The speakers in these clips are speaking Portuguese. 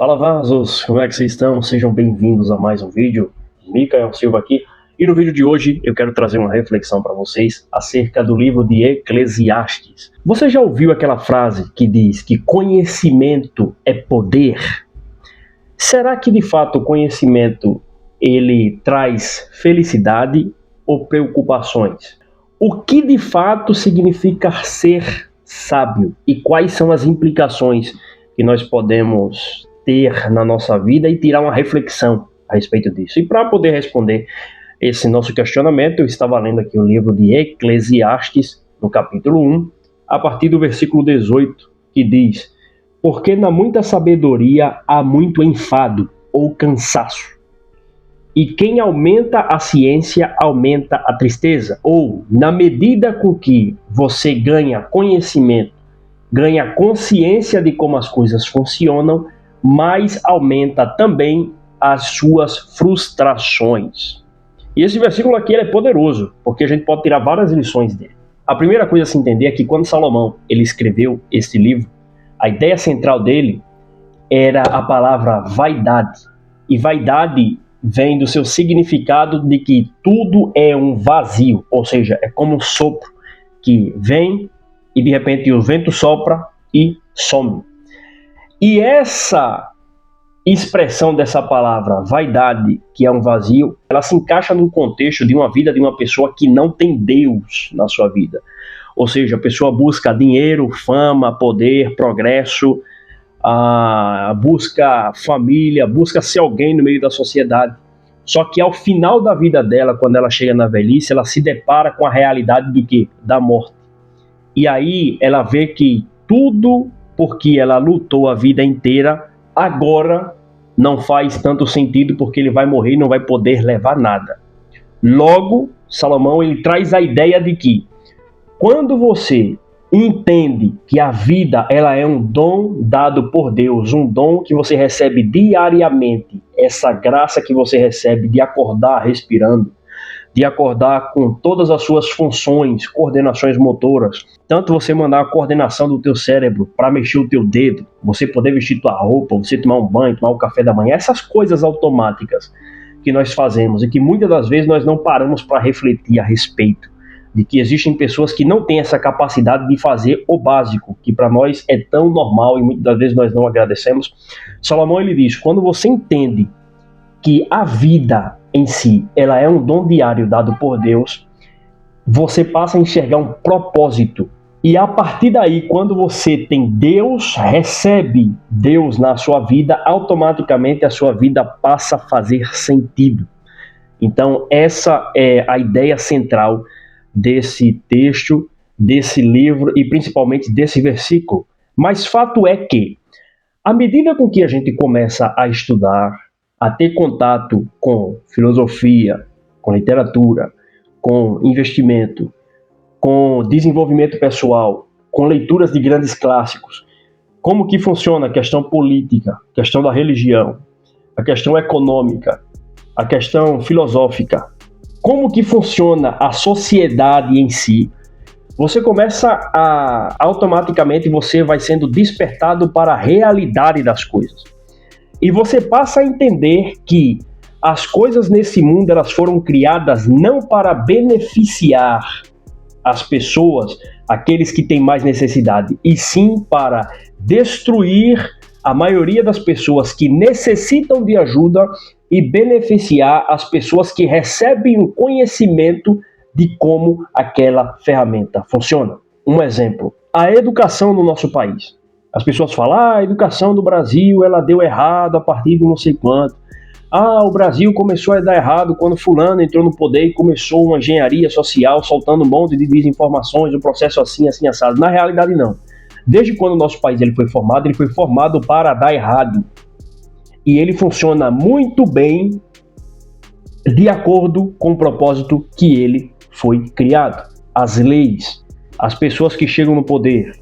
Fala Vasos, como é que vocês estão? Sejam bem-vindos a mais um vídeo. Micael Silva aqui. E no vídeo de hoje eu quero trazer uma reflexão para vocês acerca do livro de Eclesiastes. Você já ouviu aquela frase que diz que conhecimento é poder? Será que de fato o conhecimento ele traz felicidade ou preocupações? O que de fato significa ser sábio e quais são as implicações que nós podemos ter na nossa vida e tirar uma reflexão a respeito disso? E para poder responder esse nosso questionamento, eu estava lendo aqui o livro de Eclesiastes, no capítulo 1, a partir do versículo 18, que diz: porque na muita sabedoria há muito enfado ou cansaço, e quem aumenta a ciência aumenta a tristeza. Ou, na medida com que você ganha conhecimento, ganha consciência de como as coisas funcionam, mais aumenta também as suas frustrações. E esse versículo aqui ele é poderoso, porque a gente pode tirar várias lições dele. A primeira coisa a se entender é que quando Salomão ele escreveu este livro, a ideia central dele era a palavra vaidade. E vaidade vem do seu significado de que tudo é um vazio, ou seja, é como um sopro que vem e de repente o vento sopra e some. E essa expressão dessa palavra, vaidade, que é um vazio, ela se encaixa no contexto de uma vida de uma pessoa que não tem Deus na sua vida. Ou seja, a pessoa busca dinheiro, fama, poder, progresso, busca família, busca ser alguém no meio da sociedade. Só que ao final da vida dela, quando ela chega na velhice, ela se depara com a realidade do quê? Da morte. E aí ela vê que tudo porque ela lutou a vida inteira, agora não faz tanto sentido porque ele vai morrer e não vai poder levar nada. Logo, Salomão ele traz a ideia de que quando você entende que a vida ela é um dom dado por Deus, um dom que você recebe diariamente, essa graça que você recebe de acordar respirando, de acordar com todas as suas funções, coordenações motoras, tanto você mandar a coordenação do teu cérebro para mexer o teu dedo, você poder vestir tua roupa, você tomar um banho, tomar um café da manhã, essas coisas automáticas que nós fazemos e que muitas das vezes nós não paramos para refletir a respeito, de que existem pessoas que não têm essa capacidade de fazer o básico, que para nós é tão normal e muitas das vezes nós não agradecemos. Salomão ele diz, quando você entende que a vida em si, ela é um dom diário dado por Deus, você passa a enxergar um propósito. E a partir daí, quando você tem Deus, recebe Deus na sua vida, automaticamente a sua vida passa a fazer sentido. Então, essa é a ideia central desse texto, desse livro e principalmente desse versículo. Mas fato é que, à medida com que a gente começa a estudar, a ter contato com filosofia, com literatura, com investimento, com desenvolvimento pessoal, com leituras de grandes clássicos, como que funciona a questão política, a questão da religião, a questão econômica, a questão filosófica, como que funciona a sociedade em si, você começa a, automaticamente, você vai sendo despertado para a realidade das coisas. E você passa a entender que as coisas nesse mundo elas foram criadas não para beneficiar as pessoas, aqueles que têm mais necessidade, e sim para destruir a maioria das pessoas que necessitam de ajuda e beneficiar as pessoas que recebem o conhecimento de como aquela ferramenta funciona. Um exemplo, a educação no nosso país. As pessoas falam, a educação do Brasil ela deu errado a partir de não sei quanto. O Brasil começou a dar errado quando fulano entrou no poder e começou uma engenharia social soltando um monte de desinformações, o processo assim, assim, assado. Na realidade, não. Desde quando o nosso país ele foi formado para dar errado. E ele funciona muito bem de acordo com o propósito que ele foi criado. As leis, as pessoas que chegam no poder.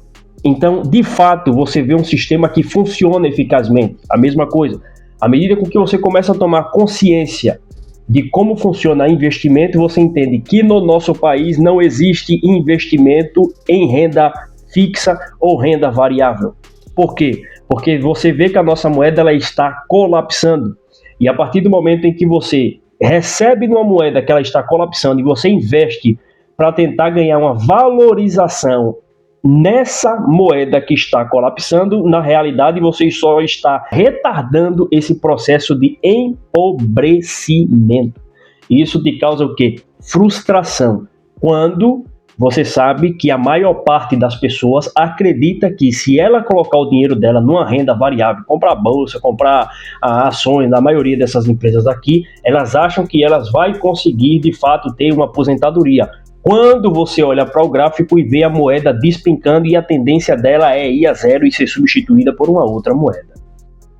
Então, de fato, você vê um sistema que funciona eficazmente. A mesma coisa. À medida com que você começa a tomar consciência de como funciona investimento, você entende que no nosso país não existe investimento em renda fixa ou renda variável. Por quê? Porque você vê que a nossa moeda ela está colapsando. E a partir do momento em que você recebe numa moeda que ela está colapsando e você investe para tentar ganhar uma valorização nessa moeda que está colapsando, na realidade você só está retardando esse processo de empobrecimento. E isso te causa o quê? Frustração. Quando você sabe que a maior parte das pessoas acredita que se ela colocar o dinheiro dela numa renda variável, comprar bolsa, comprar ações da maioria dessas empresas aqui, elas acham que elas vão conseguir de fato ter uma aposentadoria. Quando você olha para o gráfico e vê a moeda despencando e a tendência dela é ir a zero e ser substituída por uma outra moeda.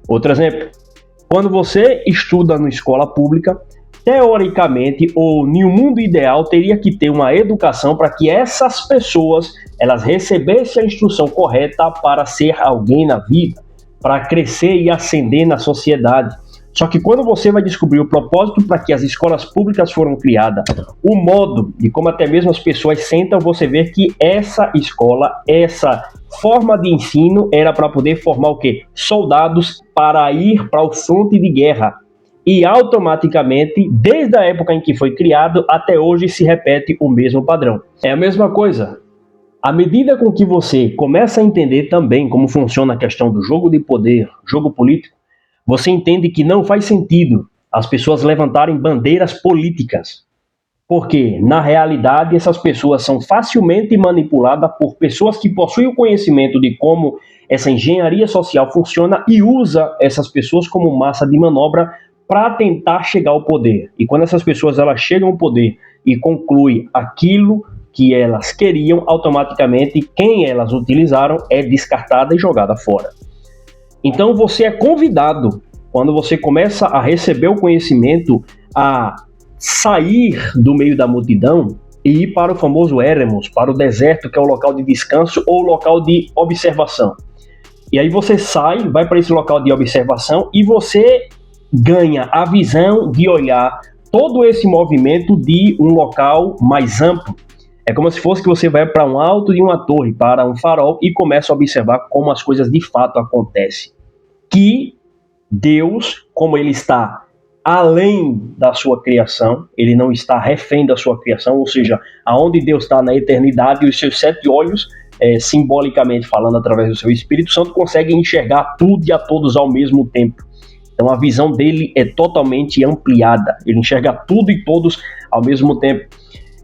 Outro exemplo, quando você estuda na escola pública, teoricamente, ou em um mundo ideal, teria que ter uma educação para que essas pessoas elas recebessem a instrução correta para ser alguém na vida, para crescer e ascender na sociedade. Só que quando você vai descobrir o propósito para que as escolas públicas foram criadas, o modo de como até mesmo as pessoas sentam, você vê que essa escola, essa forma de ensino era para poder formar o quê? Soldados para ir para o fronte de guerra. E automaticamente, desde a época em que foi criado, até hoje se repete o mesmo padrão. É a mesma coisa. À medida com que você começa a entender também como funciona a questão do jogo de poder, jogo político, você entende que não faz sentido as pessoas levantarem bandeiras políticas. Porque, na realidade, essas pessoas são facilmente manipuladas por pessoas que possuem o conhecimento de como essa engenharia social funciona e usa essas pessoas como massa de manobra para tentar chegar ao poder. E quando essas pessoas elas chegam ao poder e concluem aquilo que elas queriam, automaticamente quem elas utilizaram é descartada e jogada fora. Então você é convidado, quando você começa a receber o conhecimento, a sair do meio da multidão e ir para o famoso Eremos, para o deserto, que é o local de descanso ou local de observação. E aí você sai, vai para esse local de observação e você ganha a visão de olhar todo esse movimento de um local mais amplo. É como se fosse que você vai para um alto de uma torre, para um farol e começa a observar como as coisas de fato acontecem. Que Deus, como ele está além da sua criação, ele não está refém da sua criação, ou seja, aonde Deus está na eternidade, os seus 7 olhos, simbolicamente falando através do seu Espírito Santo, conseguem enxergar tudo e a todos ao mesmo tempo. Então a visão dele é totalmente ampliada, ele enxerga tudo e todos ao mesmo tempo.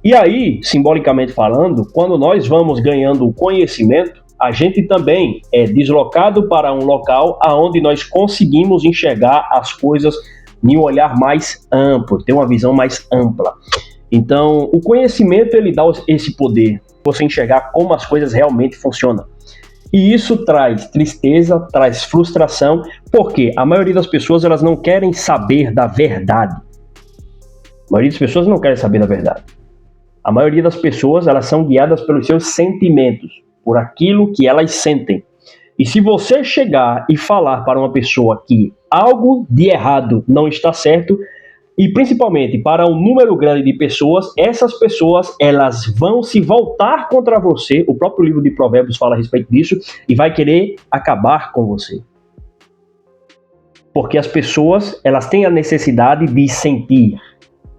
E aí, simbolicamente falando, quando nós vamos ganhando conhecimento, a gente também é deslocado para um local onde nós conseguimos enxergar as coisas em um olhar mais amplo, ter uma visão mais ampla. Então, o conhecimento ele dá esse poder, você enxergar como as coisas realmente funcionam. E isso traz tristeza, traz frustração, porque a maioria das pessoas elas não querem saber da verdade. A maioria das pessoas não querem saber da verdade. A maioria das pessoas elas são guiadas pelos seus sentimentos, por aquilo que elas sentem. E se você chegar e falar para uma pessoa que algo de errado não está certo, e principalmente para um número grande de pessoas, essas pessoas elas vão se voltar contra você. O próprio livro de Provérbios fala a respeito disso e vai querer acabar com você. Porque as pessoas elas têm a necessidade de sentir,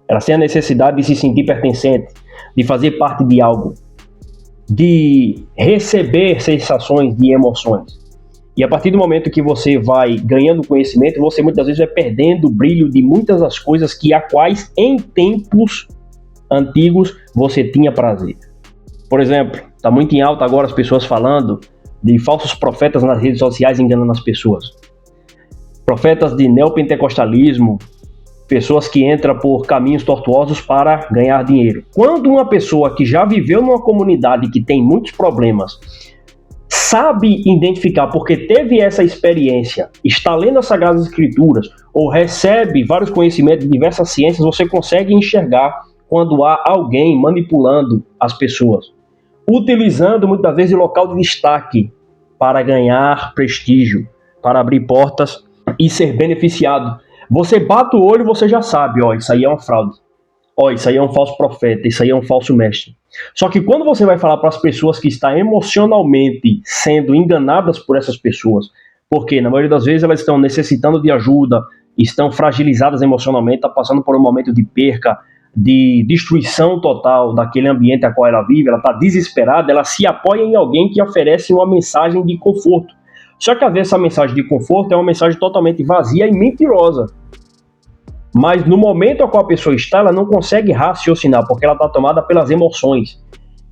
elas têm a necessidade de se sentir pertencente, de fazer parte de algo, de receber sensações, de emoções. E a partir do momento que você vai ganhando conhecimento, você muitas vezes vai perdendo o brilho de muitas das coisas que a quais em tempos antigos você tinha prazer. Por exemplo, está muito em alta agora as pessoas falando de falsos profetas nas redes sociais enganando as pessoas. Profetas de neopentecostalismo, pessoas que entram por caminhos tortuosos para ganhar dinheiro. Quando uma pessoa que já viveu numa comunidade que tem muitos problemas, sabe identificar porque teve essa experiência, está lendo as Sagradas Escrituras ou recebe vários conhecimentos de diversas ciências, você consegue enxergar quando há alguém manipulando as pessoas, utilizando muitas vezes o local de destaque para ganhar prestígio, para abrir portas e ser beneficiado. Você bate o olho e você já sabe, isso aí é uma fraude. Isso aí é um falso profeta, isso aí é um falso mestre. Só que quando você vai falar para as pessoas que estão emocionalmente sendo enganadas por essas pessoas, Porque na maioria das vezes elas estão necessitando de ajuda, estão fragilizadas emocionalmente, estão passando por um momento de perca, de destruição total daquele ambiente a qual ela vive, ela está desesperada, ela se apoia em alguém que oferece uma mensagem de conforto. Só que às vezes essa mensagem de conforto é uma mensagem totalmente vazia e mentirosa. Mas no momento a qual a pessoa está, ela não consegue raciocinar, porque ela está tomada pelas emoções.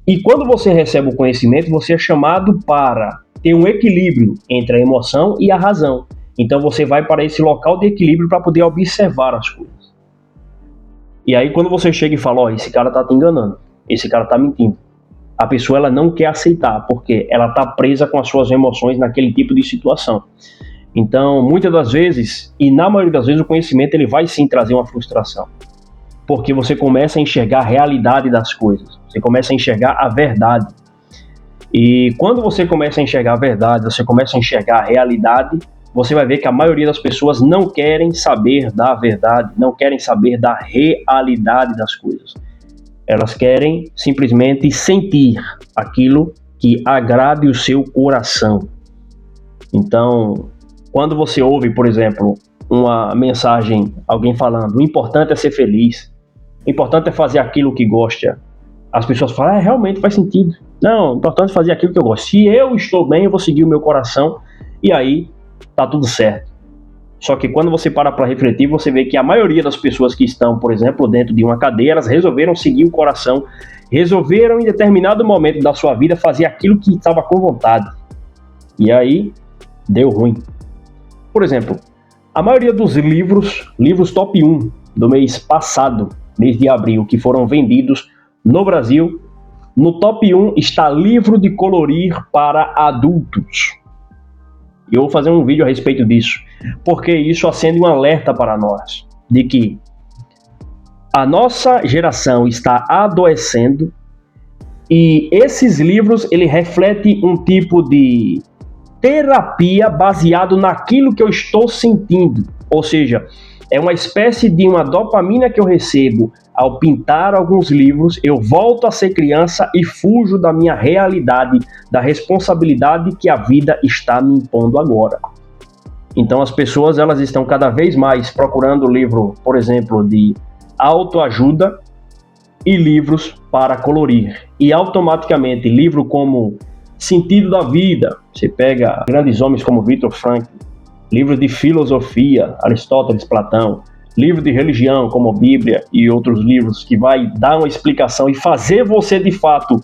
E quando você recebe o conhecimento, você é chamado para ter um equilíbrio entre a emoção e a razão. Então você vai para esse local de equilíbrio para poder observar as coisas. E aí quando você chega e fala, esse cara está te enganando, esse cara está mentindo, a pessoa ela não quer aceitar, porque ela está presa com as suas emoções naquele tipo de situação. Então, muitas das vezes, e na maioria das vezes, o conhecimento ele vai sim trazer uma frustração. Porque você começa a enxergar a realidade das coisas. Você começa a enxergar a verdade. E quando você começa a enxergar a verdade, você começa a enxergar a realidade, você vai ver que a maioria das pessoas não querem saber da verdade, não querem saber da realidade das coisas. Elas querem simplesmente sentir aquilo que agrade o seu coração. Então, quando você ouve, por exemplo, uma mensagem, alguém falando, o importante é ser feliz, o importante é fazer aquilo que gosta, as pessoas falam, realmente faz sentido. Não, o importante é fazer aquilo que eu gosto. Se eu estou bem, eu vou seguir o meu coração e aí tá tudo certo. Só que quando você para refletir, você vê que a maioria das pessoas que estão, por exemplo, dentro de uma cadeia, elas resolveram seguir o coração, resolveram em determinado momento da sua vida fazer aquilo que estava com vontade. E aí, deu ruim. Por exemplo, a maioria dos livros top 1 do mês passado, mês de abril, que foram vendidos no Brasil, no top 1 está livro de colorir para adultos. E eu vou fazer um vídeo a respeito disso, porque isso acende um alerta para nós, de que a nossa geração está adoecendo e esses livros, ele reflete um tipo de terapia baseado naquilo que eu estou sentindo. Ou seja, é uma espécie de uma dopamina que eu recebo ao pintar alguns livros, eu volto a ser criança e fujo da minha realidade, da responsabilidade que a vida está me impondo agora. Então as pessoas elas estão cada vez mais procurando livro, por exemplo, de autoajuda e livros para colorir. E automaticamente livro como Sentido da Vida, você pega grandes homens como Viktor Frankl, livros de filosofia, Aristóteles, Platão, livro de religião como Bíblia e outros livros que vai dar uma explicação e fazer você de fato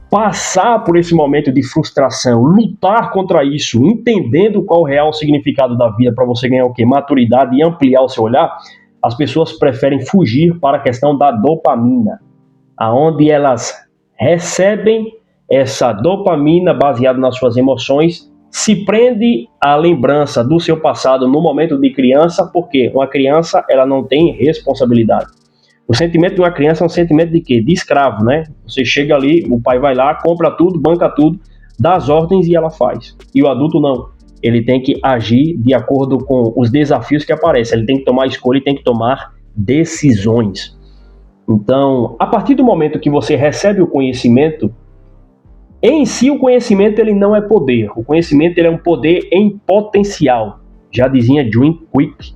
passar por esse momento de frustração, lutar contra isso, entendendo qual é o real significado da vida para você ganhar o quê? Maturidade e ampliar o seu olhar. As pessoas preferem fugir para a questão da dopamina, aonde elas recebem essa dopamina baseada nas suas emoções, se prende à lembrança do seu passado no momento de criança, porque uma criança ela não tem responsabilidade. O sentimento de uma criança é um sentimento de quê? De escravo, né? Você chega ali, o pai vai lá, compra tudo, banca tudo, dá as ordens e ela faz. E o adulto não. Ele tem que agir de acordo com os desafios que aparecem. Ele tem que tomar escolha e tem que tomar decisões. Então, a partir do momento que você recebe o conhecimento, em si o conhecimento ele não é poder. O conhecimento ele é um poder em potencial. Já dizia Jim Quick,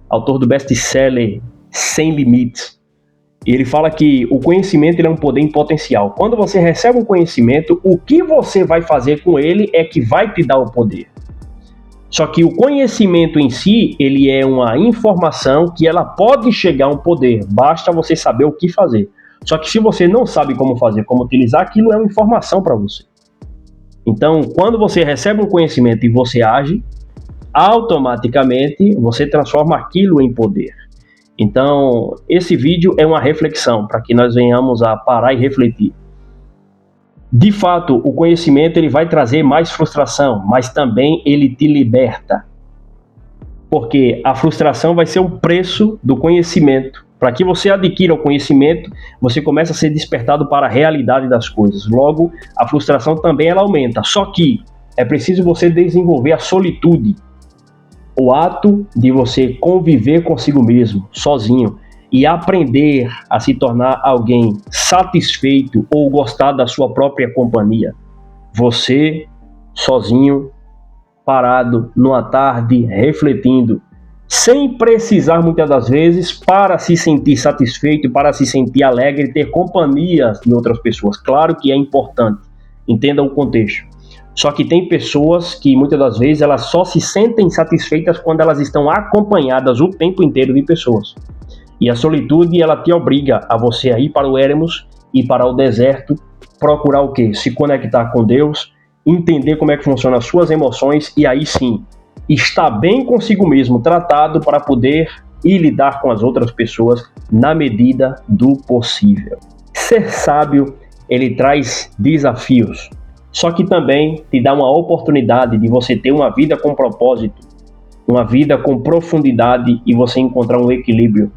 autor do best-seller Sem Limites. Ele fala que o conhecimento ele é um poder em potencial. Quando você recebe um conhecimento, o que você vai fazer com ele é que vai te dar o poder. Só que o conhecimento em si, ele é uma informação que ela pode chegar a um poder. Basta você saber o que fazer. Só que se você não sabe como fazer, como utilizar, aquilo é uma informação para você. Então, quando você recebe um conhecimento e você age, automaticamente você transforma aquilo em poder. Então, esse vídeo é uma reflexão para que nós venhamos a parar e refletir. De fato, o conhecimento ele vai trazer mais frustração, mas também ele te liberta. Porque a frustração vai ser o preço do conhecimento. Para que você adquira o conhecimento, você começa a ser despertado para a realidade das coisas. Logo, a frustração também ela aumenta. Só que é preciso você desenvolver a solitude. O ato de você conviver consigo mesmo, sozinho, e aprender a se tornar alguém satisfeito ou gostar da sua própria companhia. Você, sozinho, parado numa tarde, refletindo, sem precisar muitas das vezes para se sentir satisfeito, para se sentir alegre, ter companhia de outras pessoas. Claro que é importante, entenda o contexto. Só que tem pessoas que muitas das vezes elas só se sentem satisfeitas quando elas estão acompanhadas o tempo inteiro de pessoas. E a solitude, ela te obriga a você a ir para o eremos, ir para o deserto, procurar o quê? Se conectar com Deus, entender como é que funcionam as suas emoções e aí sim, estar bem consigo mesmo, tratado para poder ir lidar com as outras pessoas na medida do possível. Ser sábio, ele traz desafios, só que também te dá uma oportunidade de você ter uma vida com propósito, uma vida com profundidade e você encontrar um equilíbrio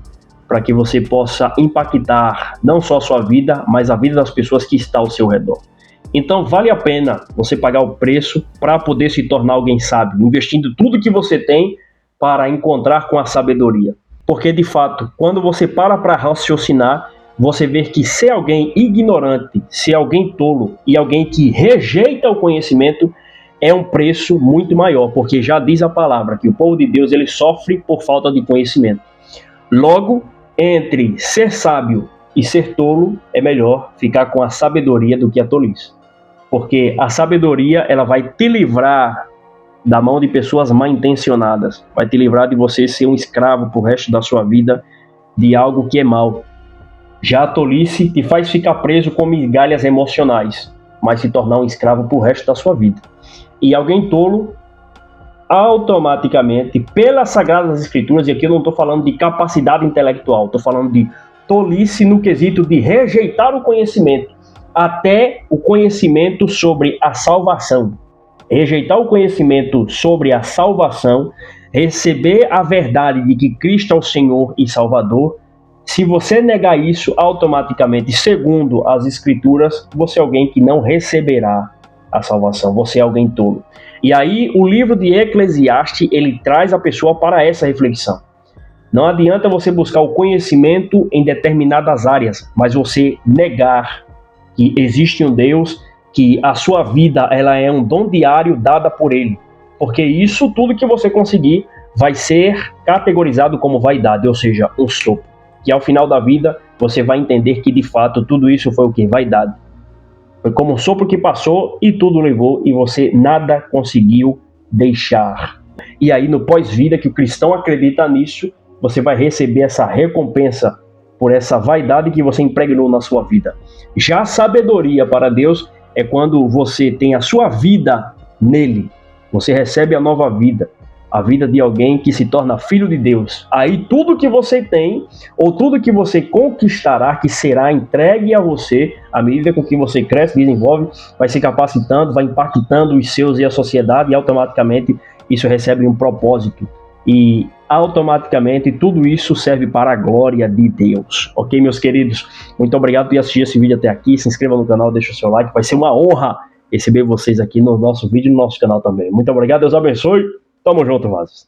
para que você possa impactar não só a sua vida, mas a vida das pessoas que estão ao seu redor. Então vale a pena você pagar o preço para poder se tornar alguém sábio, investindo tudo que você tem para encontrar com a sabedoria. Porque de fato, quando você para raciocinar, você vê que ser alguém ignorante, ser alguém tolo e alguém que rejeita o conhecimento é um preço muito maior, porque já diz a palavra que o povo de Deus ele sofre por falta de conhecimento. Logo, entre ser sábio e ser tolo, é melhor ficar com a sabedoria do que a tolice. Porque a sabedoria ela vai te livrar da mão de pessoas mal intencionadas, vai te livrar de você ser um escravo pro resto da sua vida de algo que é mal. Já a tolice te faz ficar preso com migalhas emocionais, mas se tornar um escravo pro resto da sua vida. E alguém tolo, automaticamente, pelas Sagradas Escrituras, e aqui eu não estou falando de capacidade intelectual, estou falando de tolice no quesito de rejeitar o conhecimento, até o conhecimento sobre a salvação. Rejeitar o conhecimento sobre a salvação, receber a verdade de que Cristo é o Senhor e Salvador. Se você negar isso, automaticamente, segundo as Escrituras, você é alguém que não receberá a salvação, você é alguém tolo. E aí o livro de Eclesiastes, ele traz a pessoa para essa reflexão. Não adianta você buscar o conhecimento em determinadas áreas, mas você negar que existe um Deus, que a sua vida ela é um dom diário dada por Ele. Porque isso tudo que você conseguir vai ser categorizado como vaidade, ou seja, um sopro. Que ao final da vida você vai entender que de fato tudo isso foi o que? Vaidade. Foi como um sopro que passou e tudo levou e você nada conseguiu deixar. E aí no pós-vida, que o cristão acredita nisso, você vai receber essa recompensa por essa vaidade que você impregnou na sua vida. Já a sabedoria para Deus é quando você tem a sua vida nele. Você recebe a nova vida. A vida de alguém que se torna filho de Deus. Aí tudo que você tem, ou tudo que você conquistará, que será entregue a você, à medida com que você cresce, desenvolve, vai se capacitando, vai impactando os seus e a sociedade, e automaticamente isso recebe um propósito. E automaticamente tudo isso serve para a glória de Deus. Ok, meus queridos? Muito obrigado por assistir esse vídeo até aqui. Se inscreva no canal, deixa o seu like. Vai ser uma honra receber vocês aqui no nosso vídeo e no nosso canal também. Muito obrigado, Deus abençoe. Tamo junto, Vazos.